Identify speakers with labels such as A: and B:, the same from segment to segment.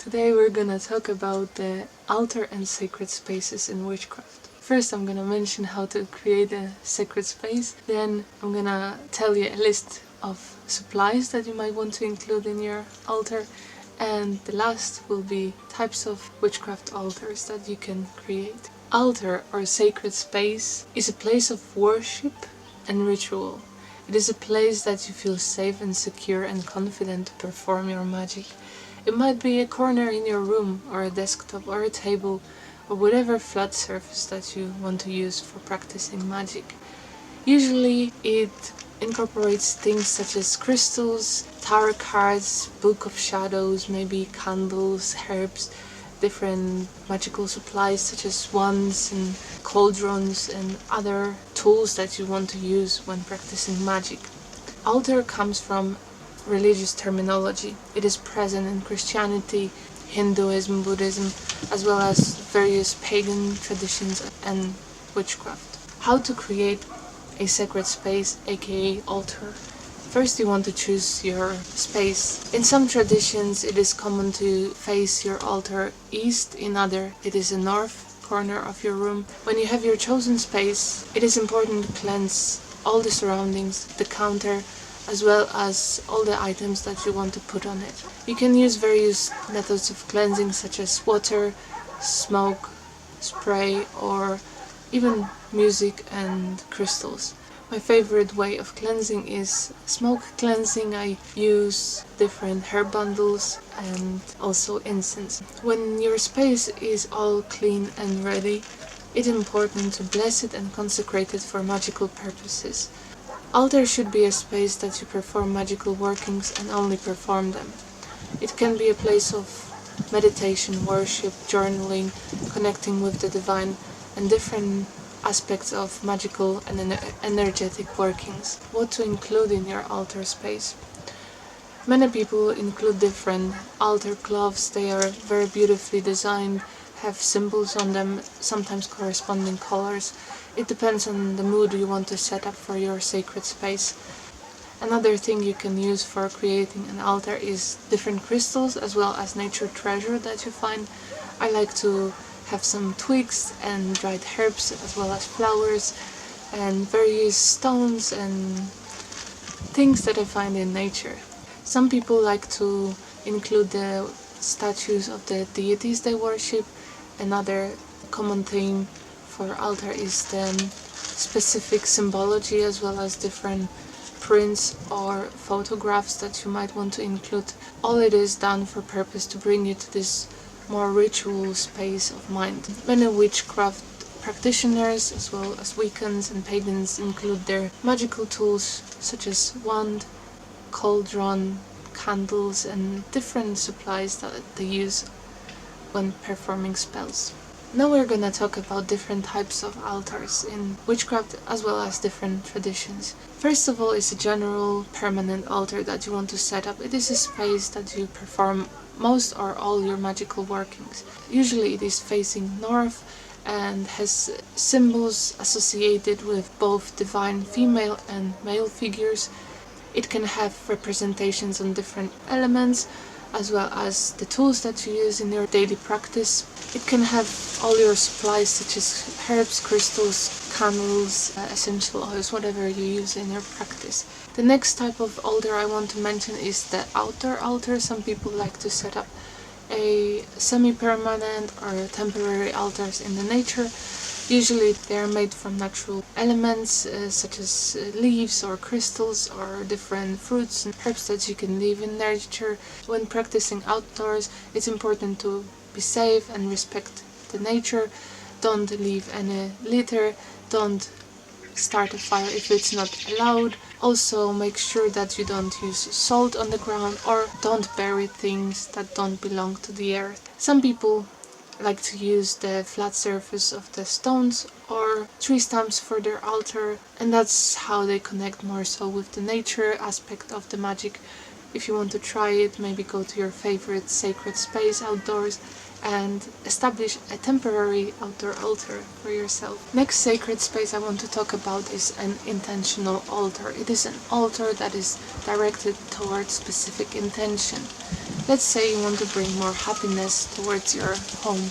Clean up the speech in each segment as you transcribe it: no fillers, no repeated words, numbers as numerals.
A: Today we're gonna talk about the altar and sacred spaces in witchcraft. First I'm gonna mention how to create a sacred space, then I'm gonna tell you a list of supplies that you might want to include in your altar, and the last will be types of witchcraft altars that you can create. Altar or sacred space is a place of worship and ritual. It is a place that you feel safe and secure and confident to perform your magic. It might be a corner in your room, or a desktop, or a table, or whatever flat surface that you want to use for practicing magic. Usually it incorporates things such as crystals, tarot cards, book of shadows, maybe candles, herbs, different magical supplies such as wands and cauldrons and other tools that you want to use when practicing magic. Altar comes from religious terminology. It is present in Christianity, Hinduism, Buddhism, as well as various pagan traditions and witchcraft. How to create a sacred space, aka altar. First you want to choose your space. In some traditions it is common to face your altar east, in other it is the north corner of your room. When you have your chosen space, it is important to cleanse all the surroundings, the counter, as well as all the items that you want to put on it. You can use various methods of cleansing such as water, smoke, spray, or even music and crystals. My favorite way of cleansing is smoke cleansing. I use different herb bundles and also incense. When your space is all clean and ready, it is important to bless it and consecrate it for magical purposes. Altar should be a space that you perform magical workings and only perform them. It can be a place of meditation, worship, journaling, connecting with the divine, and different aspects of magical and energetic workings. What to include in your altar space? Many people include different altar cloths. They are very beautifully designed, have symbols on them, sometimes corresponding colors. It depends on the mood you want to set up for your sacred space. Another thing you can use for creating an altar is different crystals as well as nature treasure that you find. I like to have some twigs and dried herbs as well as flowers and various stones and things that I find in nature. Some people like to include the statues of the deities they worship. Another common theme for altar is the specific symbology as well as different prints or photographs that you might want to include. All it is done for purpose to bring you to this more ritual space of mind. Many witchcraft practitioners as well as Wiccans and pagans include their magical tools such as wand, cauldron, candles and different supplies that they use when performing spells. Now we're gonna talk about different types of altars in witchcraft as well as different traditions. First of all is a general permanent altar that you want to set up. It is a space that you perform most or all your magical workings. Usually it is facing north and has symbols associated with both divine female and male figures. It can have representations on different elements as well as the tools that you use in your daily practice. It can have all your supplies such as herbs, crystals, candles, essential oils, whatever you use in your practice. The next type of altar I want to mention is the outdoor altar. Some people like to set up a semi-permanent or temporary altars in the nature. Usually they are made from natural elements such as leaves or crystals or different fruits and herbs that you can leave in nature. When practicing outdoors, it's important to be safe and respect the nature. Don't leave any litter, don't start a fire if it's not allowed. Also make sure that you don't use salt on the ground or don't bury things that don't belong to the earth. Some people like to use the flat surface of the stones or tree stumps for their altar, and that's how they connect more so with the nature aspect of the magic. If you want to try it, maybe go to your favorite sacred space outdoors and establish a temporary outdoor altar for yourself. Next sacred space I want to talk about is an intentional altar. It is an altar that is directed towards specific intention. Let's say you want to bring more happiness towards your home.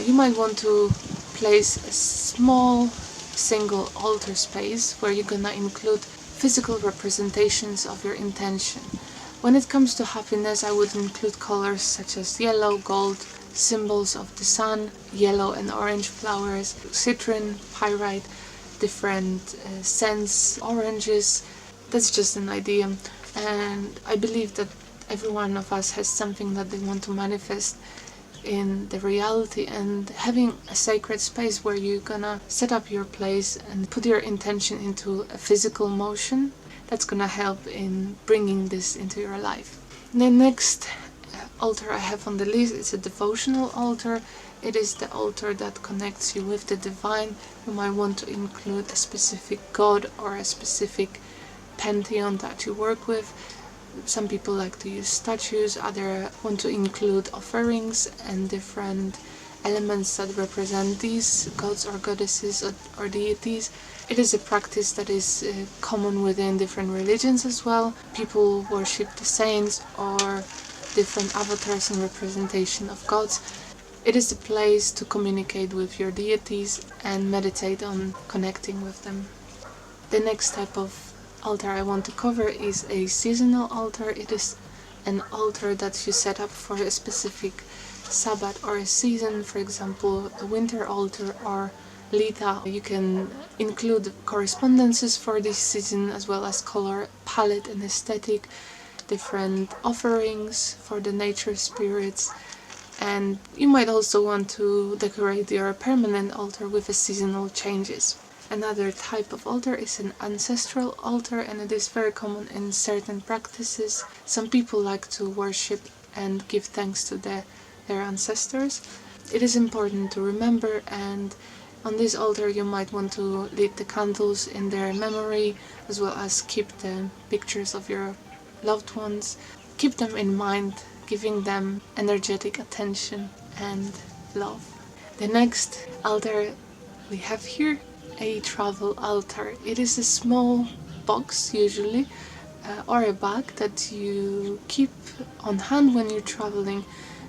A: You might want to place a small single altar space where you're gonna include physical representations of your intention. When it comes to happiness, I would include colors such as yellow, gold, symbols of the sun, yellow and orange flowers, citron, pyrite, different scents, oranges. That's just an idea, and I believe that every one of us has something that they want to manifest in the reality, and having a sacred space where you're gonna set up your place and put your intention into a physical motion, that's gonna help in bringing this into your life. The next altar I have on the list is a devotional altar. It is the altar that connects you with the divine. You might want to include a specific god or a specific pantheon that you work with. Some people like to use statues, others want to include offerings and different elements that represent these gods or goddesses or deities. It is a practice that is common within different religions as well. People worship the saints or different avatars and representation of gods. It is a place to communicate with your deities and meditate on connecting with them. The next type of altar I want to cover is a seasonal altar. It is an altar that you set up for a specific Sabbath or a season, for example a winter altar or Lita. You can include correspondences for this season as well as color palette and aesthetic, different offerings for the nature spirits, and you might also want to decorate your permanent altar with seasonal changes. Another type of altar is an ancestral altar, and it is very common in certain practices. Some people like to worship and give thanks to their ancestors. It is important to remember, and on this altar you might want to lit the candles in their memory, as well as keep the pictures of your loved ones. Keep them in mind, giving them energetic attention and love. The next altar we have here, a travel altar. It is a small box usually, or a bag that you keep on hand when you're traveling.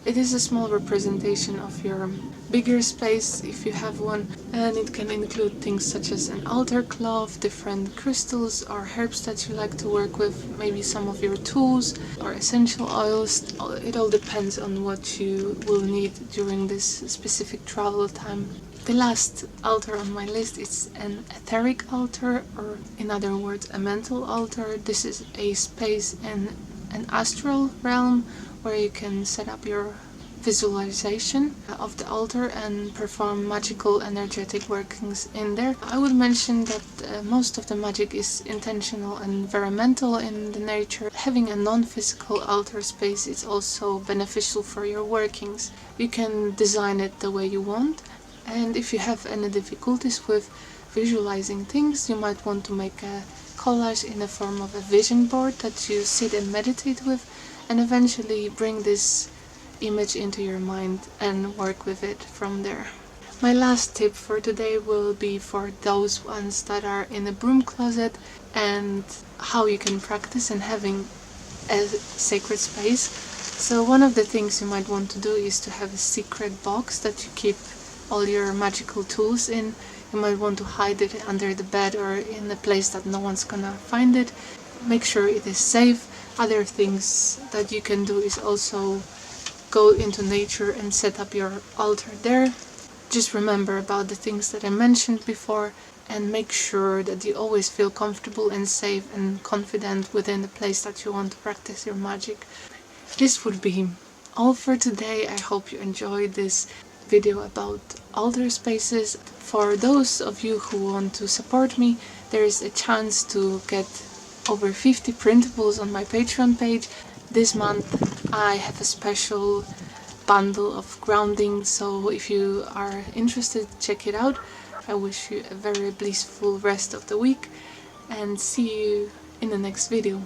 A: It is a small representation of your bigger space if you have one, and it can include things such as an altar cloth, different crystals or herbs that you like to work with, maybe some of your tools or essential oils. It all depends on what you will need during this specific travel time. The last altar on my list is an etheric altar, or in other words a mental altar. This is a space in an astral realm where you can set up your visualization of the altar and perform magical energetic workings in there. I would mention that most of the magic is intentional and very mental in the nature. Having a non-physical altar space is also beneficial for your workings. You can design it the way you want, and if you have any difficulties with visualizing things, you might want to make a collage in the form of a vision board that you sit and meditate with, and eventually bring this image into your mind and work with it from there. My last tip for today will be for those ones that are in a broom closet and how you can practice and having a sacred space. So one of the things you might want to do is to have a secret box that you keep all your magical tools in. You might want to hide it under the bed or in a place that no one's gonna find it. Make sure it is safe. Other things that you can do is also go into nature and set up your altar there. Just remember about the things that I mentioned before, and make sure that you always feel comfortable and safe and confident within the place that you want to practice your magic. This would be all for today. I hope you enjoyed this video about altar spaces. For those of you who want to support me, there is a chance to get over 50 printables on my Patreon page. This month I have a special bundle of grounding, so if you are interested, check it out. I wish you a very blissful rest of the week, and see you in the next video.